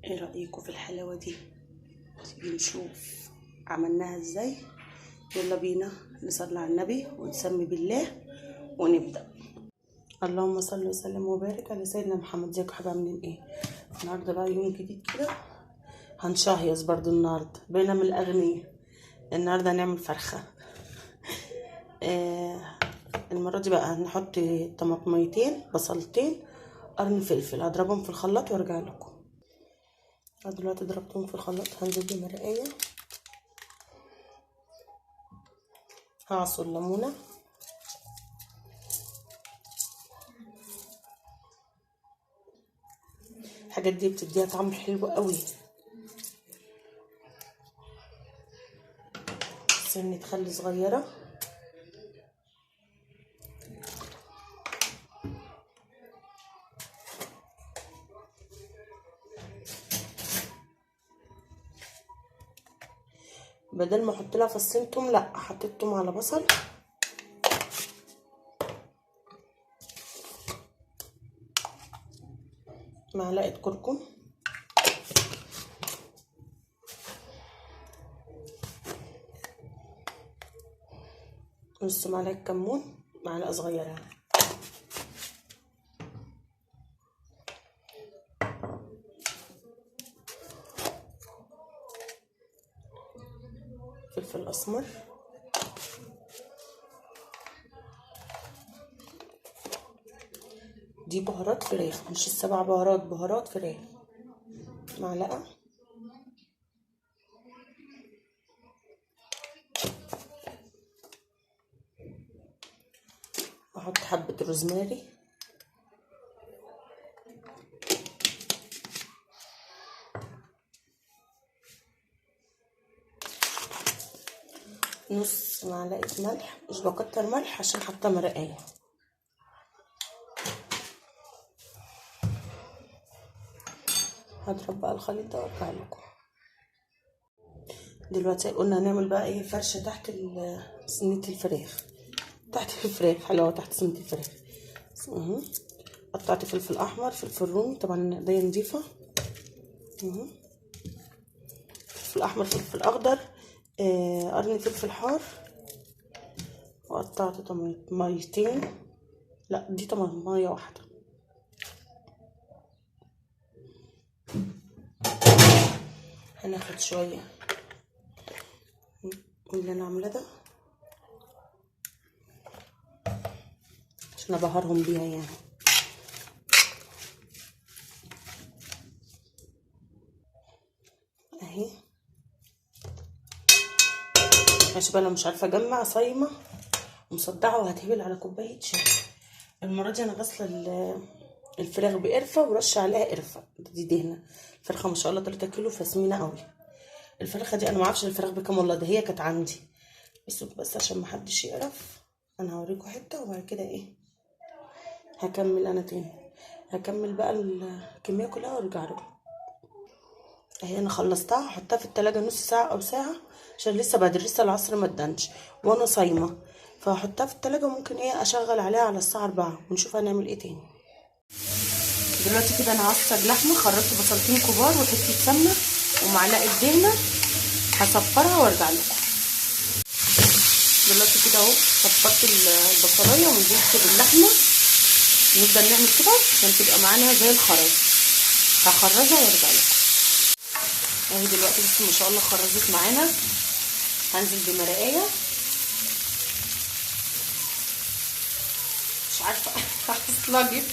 ايه رأيكم في الحلاوة دي؟ تيجي نشوف عملناها ازاي. يلا بينا نصلي على النبي ونسمي بالله ونبدأ. اللهم صل وسلم وبارك على سيدنا محمد. ازيكم يا حبايبي، عاملين ايه؟ النهارده بقى يوم جديد كده، هنشهيص برضو النهارده بينا من الاغنياء. النهارده هنعمل فرخة. المرة دي بقى هنحط طماطميتين، بصلتين، قرن فلفل، هضربهم في الخلاط وارجع لكم. دلوقتي ضربتهم في الخلاط، هنزل بمرقاية، هعصر ليمونة، الحاجات دي بتديها طعم حلو قوي. سنة خل صغيرة، بدل ما احط لها فصين توم لا حطيت توم على بصل، معلقة كركم، نص معلقة كمون، معلقة صغيرة، فلفل اسمر، دي بهارات فراخ مش السبع بهارات، بهارات فراخ، معلقة، احط حبة روزماري، نص معلقة ملح، مش بكتر ملح عشان حاطة مرقاية، هضرب بقى الخليط ده وارجع لكم. دلوقتي قلنا هنعمل بقى ايه، فرشة تحت صينية الفراخ، تحت الفراخ حلوة، تحت صينية الفراخ. قطعت فلفل احمر، فلفل رومي، طبعا ايديا نضيفة، فلفل احمر، فلفل اخضر، قرن فلفل حار، وقطعت طماطميتين، لا دي طماطمية واحدة. هناخد شوية من اللي انا عاملاه ده عشان ابهرهم بيها يعني. اهي ماشي بقى، انا مش عارفة اجمع، صايمة ومصدعة وهتهبل على كوباية شاي. المرة دي انا غاسلة الفراخ بقرفة ورش عليها قرفة، دي دهنة. الفرخة ما شاء الله 3 كيلو فسمينة قوي. الفرخة دي انا معرفش الفراخ بكام والله، ده هي كانت عندي، بس عشان محدش يقرف انا هوريكم حتة وبعد كده ايه هكمل انا تاني، هكمل بقى الكمية كلها وارجع لكم. اهي انا خلصتها، هحطها في التلاجة نص ساعة او ساعة عشان لسه بدري، لسه العصر ما ادنش وانا صايمة، فهحطها في التلاجة. ممكن ايه اشغل عليها على الساعة 4 ونشوف هنعمل ايه تاني. دلوقتي كده انا هعصج لحمة، خرجت بصلتين كبار وحتة سمنة ومعلقة دهنة، هصفرها وارجع لكم. دلوقتي كده اهو صفرت البصلايه ونزلت باللحمه، نفضل نعمل كده عشان تبقى معانا زي الخرز. هخرجها وارجع لكم. اهي دلوقتي بس ما شاء الله خرزت معانا، هنزل بمرقايه، مش عارفه اصلا جبت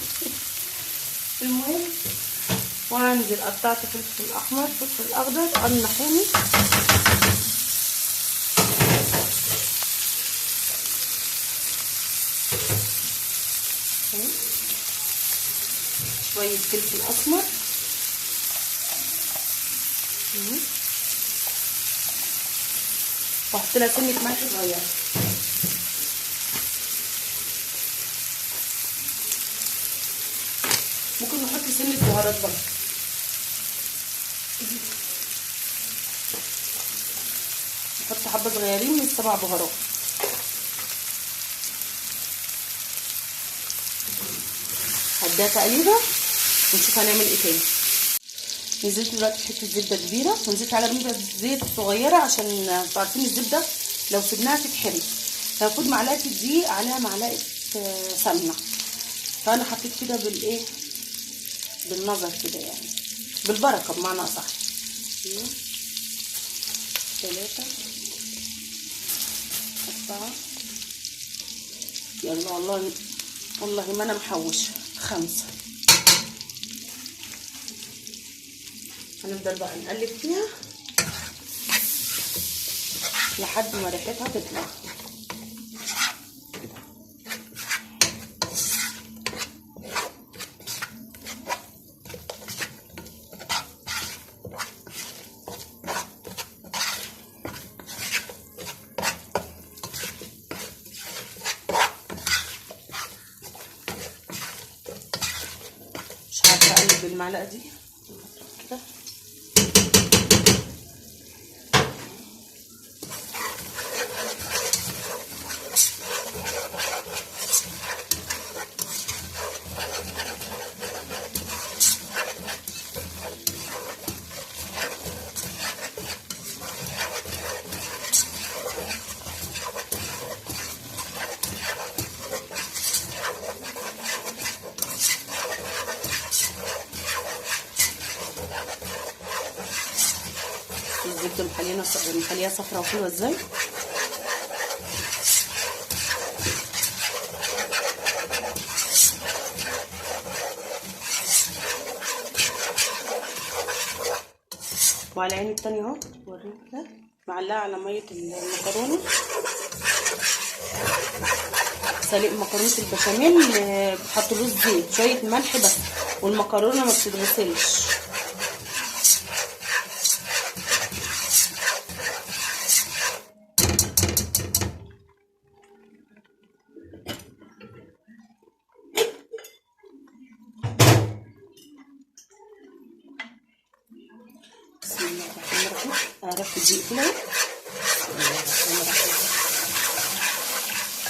المهم، وهنزل قطعت فلفل احمر، فلفل اخضر، قرن حامي، شويه فلفل اسمر، واحط لها سنه ملح صغيره، ممكن نحط سنه بهارات برضه، نحط حبه صغيرين من السبع بهارات. هديها تقليبه ونشوف هنعمل ايه تاني. نزلت دلوقتي بحته زبده كبيره، ونزلت على رمبه زيت صغيره عشان انتوا عارفين الزبده لو سيبناها تتحرق. فالمفروض معلقه الدقيق عليها معلقه سمنه، فانا حطيت كده بالايه، بالنظر كده يعني، بالبركه بمعنى اصح. 3 4 يلا والله ما انا محوشه 5. هنفضل بقى نقلب فيها لحد ما ريحتها تطلع. مش عارفه اقلب بالمعلقه دي كده. الزبده مخليها صفرا وحلوه ازاي. وعلى عين التانية اهو وريك كده معلقه على ميه المكرونه، سلق مكرونه البشاميل، بحط له زيت شويه ملح بس، والمكرونه ما بتتغسلش. بسم الله الرحمن الرحيم. عرفت الدقيق كده.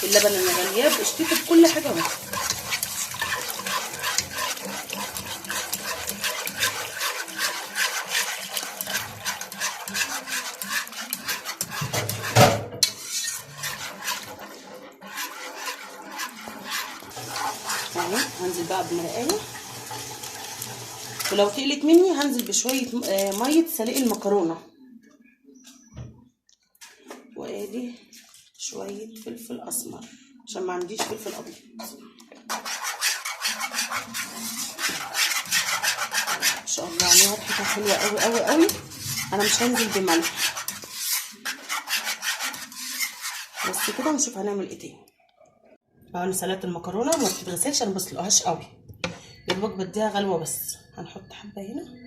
اللبن انا غلياه بقشطته بكل حاجه اهو. اهو هنزل بقى بمرقايه، ولو تقلت مني هنزل بشويه ميه سلق المكرونه، وادي شويه فلفل اسمر عشان ما عنديش فلفل ابيض. ما شاء الله عليها ريحتها حلوه قوي قوي قوي. انا مش هنزل بملح بس كده، ونشوف هنعمل ايه تاني. بقى سلقت المكرونه ما بتتغسلش، انا بسلقهاش قوي يا دوبك بديها غلوه بس. هنحط حبه هنا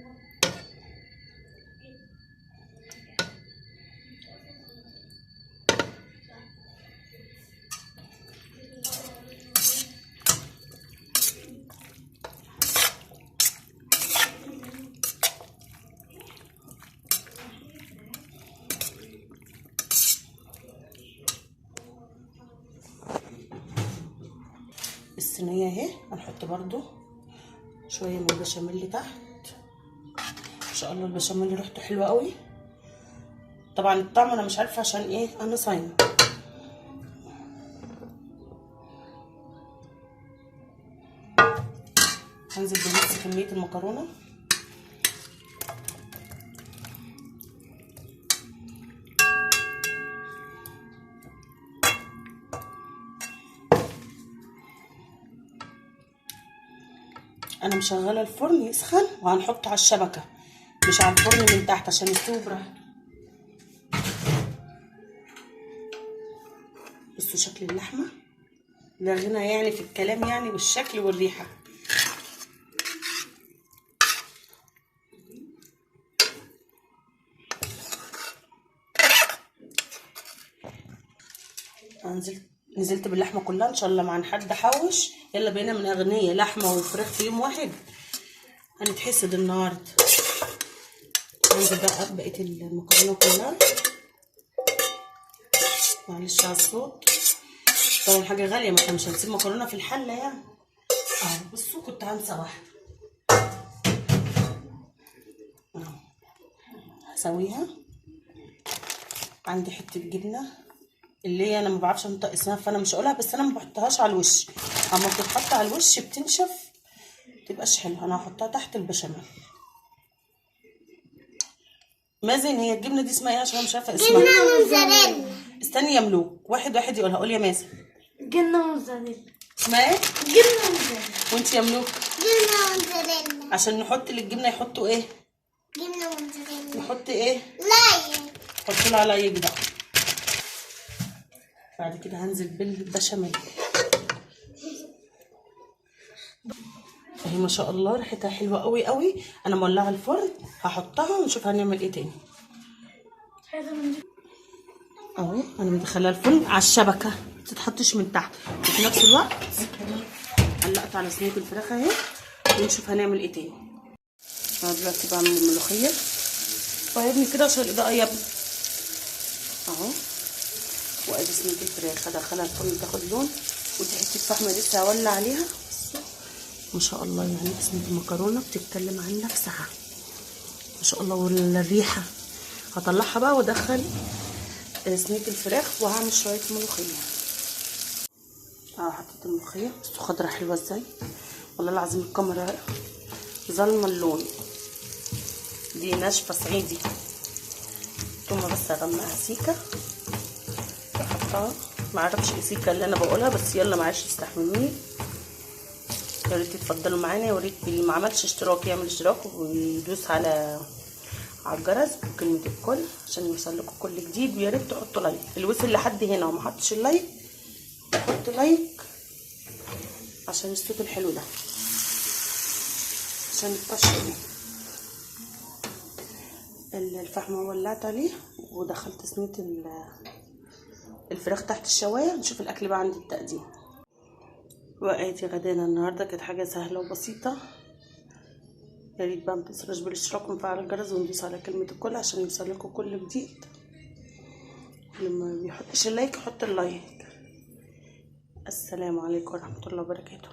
الصينيه اهي. هنحط برضو شويه من البشاميل تحت. ما شاء الله البشاميل ريحته حلوه قوي. طبعا الطعم انا مش عارفه عشان ايه، انا صايمه. هنزل بنص كميه المكرونه. انا مشغله الفرن يسخن، وهنحطه على الشبكه مش على الفرن من تحت عشان يستوي براحته. بصوا شكل اللحمه، لا غنى يعني في الكلام يعني، والشكل والريحه. نزلت باللحمه كلها ان شاء الله. مع حد حوش يلا بينا من اغنيه لحمه وفراخ في يوم واحد. هنتحسد النهارده. هنزل بقى بقيه المكرونه كلها. معلش على الصوت، طبعا حاجه غاليه، ما احنا مش هنسيب مكرونه في الحله يعني. اهو بصوا كنت هنسى واحده. هسويها. عندي حته جبنه اللي هي انا ما بعرفش انطق اسمها فانا مش هقولها، بس انا ما بحطهاش على الوش، اما بتتحط على الوش بتنشف متبقاش حلوه. انا هحطها تحت البشاميل. مازن هي الجبنه دي اسمها ايه؟ عشان مش عارفه اسمها. جبنه موزاريلا. استني يا ملوك، واحد يقولها. قول يا مازن. جبنه موزاريلا. اسمها ايه؟ جبنه موزاريلا. وانت يا ملوك؟ جبنه موزاريلا. عشان نحط للجبنه يحطوا ايه؟ جبنه موزاريلا. نحط ايه؟ لايك. حطوا له على يجدع. بعد كده هنزل بالبشاميل اهي. ما شاء الله ريحتها حلوه قوي قوي. انا مولعه الفرن، هحطها ونشوف هنعمل ايه تاني. اهو انا مدخلها الفرن على الشبكه، ما تتحطش من تحت، وفي نفس الوقت علقت على صينيه الفراخ اهي، ونشوف هنعمل ايه تاني. انا دلوقتي بعمل الملوخيه وهيبني كده عشان الاضاءه يا ابني. اهو وادي صينيه الفراخ هدخلها الفرن تاخد لون، ودي حته فحمه لسه هولع عليها. ما شاء الله يعني صينيه المكرونه بتتكلم عن نفسها ما شاء الله. والريحه هطلعها بقى وادخل صينيه الفراخ وهعمل شويه ملوخيه. حطيت الملوخيه بس خضره حلوه ازاي، والله العظيم الكاميرا ظالمه اللون. دي ناشفه صعيدي. ثم بس اغمقها سيكه احطها. معرفش ايه سيكه اللي انا بقولها، بس يلا معلش استحملوني. يا ريت تتفضلوا معانا، يا ريت اللي ما عملش اشتراك يعمل اشتراك ويدوس على الجرس وكلمه الكل عشان يوصل لكم كل جديد. ويا ريت تحطوا لايك. اللي وصل لحد هنا وما حطش اللايك حط لايك عشان الصوت الحلو ده، عشان الطشه دي. الفحم ولعت عليه ودخلت صينيه الفراخ تحت الشوايه. نشوف الاكل بقى عند التقديم. وادي غدانا النهارده، كانت حاجه سهله وبسيطه. يا ريت بقى متنسوش بالاشتراك ونفعل الجرس وندوس على كلمه الكل عشان يوصل لكم كل جديد. لما بيحطش اللايك حط اللايك. السلام عليكم ورحمه الله وبركاته.